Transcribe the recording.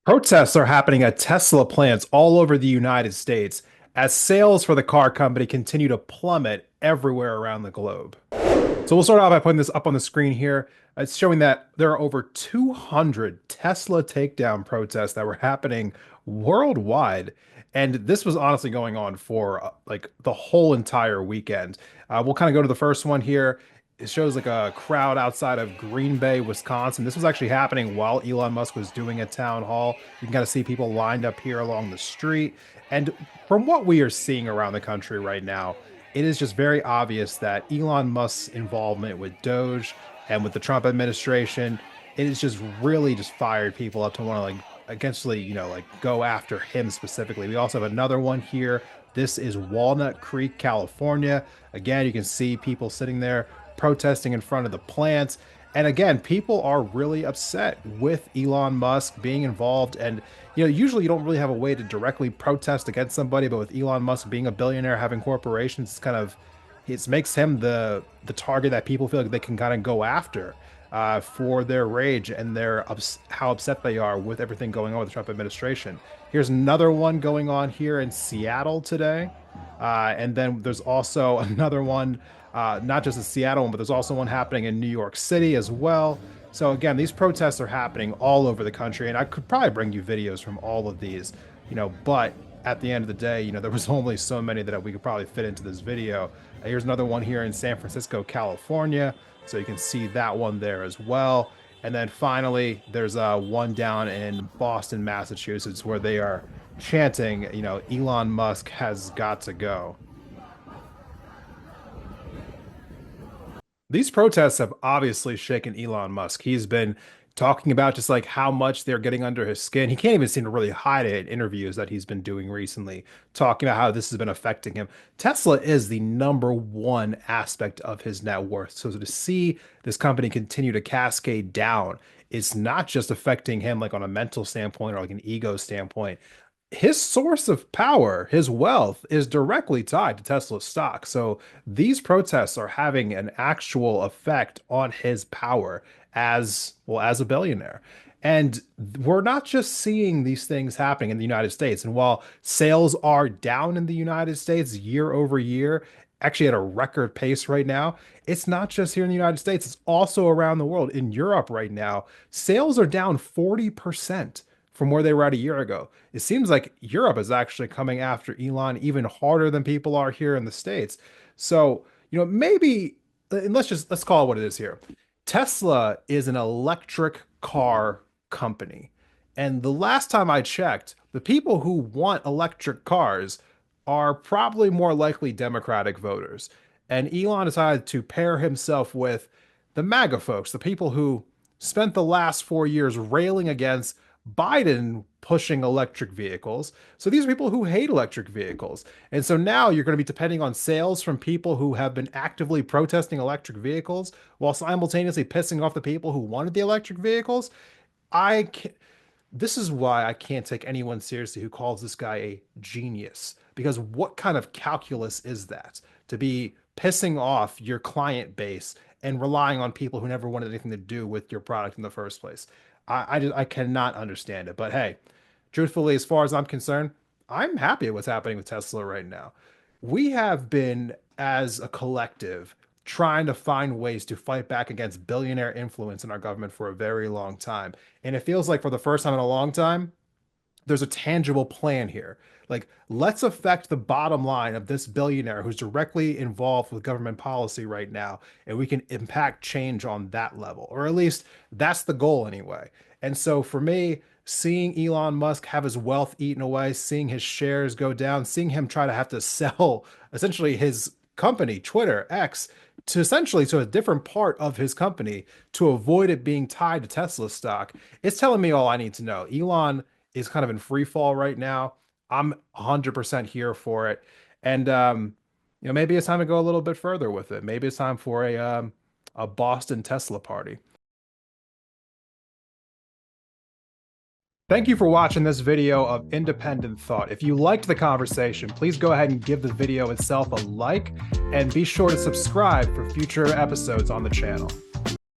Protests are happening at Tesla plants all over the United States as sales for the car company continue to plummet everywhere around the globe. So we'll start off by putting this up on the screen here. It's showing that there are over 200 Tesla takedown protests that were happening worldwide. And this was honestly going on for like the whole entire weekend. We'll kind of go to the first one here. It shows like a crowd outside of Green Bay, Wisconsin. This was actually happening while Elon Musk was doing a town hall. You can kind of see people lined up here along the street. And from what we are seeing around the country right now, it is just very obvious that Elon Musk's involvement with Doge and with the Trump administration, it is just really just fired people up to want to like againstly, like go after him specifically. We also have another one here. This is Walnut Creek, California. Again, you can see people sitting there protesting in front of the plants. And again, people are really upset with Elon Musk being involved. And, usually you don't really have a way to directly protest against somebody, but with Elon Musk being a billionaire, having corporations, it's kind of, it makes him the target that people feel like they can kind of go after for their rage and how upset they are with everything going on with the Trump administration. Here's another one going on here in Seattle today. And then there's also another one, not just the Seattle one, but there's also one happening in New York City as well. So again, these protests are happening all over the country, and I could probably bring you videos from all of these, but at the end of the day, there was only so many that we could probably fit into this video. Here's another one here in San Francisco, California. So you can see that one there as well. And then finally, there's one down in Boston, Massachusetts, where they are chanting, Elon Musk has got to go. These protests have obviously shaken Elon Musk. He's been talking about just like how much they're getting under his skin. He can't even seem to really hide it in interviews that he's been doing recently, talking about how this has been affecting him. Tesla is the number one aspect of his net worth. So to see this company continue to cascade down, it's not just affecting him like on a mental standpoint or like an ego standpoint. His source of power, his wealth, is directly tied to Tesla's stock. So these protests are having an actual effect on his power as well as a billionaire. And we're not just seeing these things happening in the United States. And while sales are down in the United States year over year, actually at a record pace right now, it's not just here in the United States, it's also around the world. In Europe right now, sales are down 40% from where they were at a year ago. It seems like Europe is actually coming after Elon even harder than people are here in the States. So, maybe and let's call it what it is here. Tesla is an electric car company. And the last time I checked, the people who want electric cars are probably more likely Democratic voters. And Elon decided to pair himself with the MAGA folks, the people who spent the last 4 years railing against Biden pushing electric vehicles. So these are people who hate electric vehicles. And so now you're going to be depending on sales from people who have been actively protesting electric vehicles while simultaneously pissing off the people who wanted the electric vehicles. I can't, this is why I can't take anyone seriously who calls this guy a genius. Because what kind of calculus is that? To be pissing off your client base and relying on people who never wanted anything to do with your product in the first place. I cannot understand it. But hey, truthfully, as far as I'm concerned, I'm happy at what's happening with Tesla right now. We have been, as a collective, trying to find ways to fight back against billionaire influence in our government for a very long time. And it feels like for the first time in a long time, there's a tangible plan here. Like, let's affect the bottom line of this billionaire who's directly involved with government policy right now, and we can impact change on that level, or at least that's the goal anyway. And so for me, seeing Elon Musk have his wealth eaten away, seeing his shares go down, seeing him try to have to sell essentially his company, Twitter, X, to essentially to a different part of his company to avoid it being tied to Tesla stock, it's telling me all I need to know. Elon is kind of in free fall right now. I'm 100% here for it. And maybe it's time to go a little bit further with it. Maybe it's time for a Boston Tesla party. Thank you for watching this video of independent thought. If you liked the conversation, please go ahead and give the video itself a like, and be sure to subscribe for future episodes on the channel.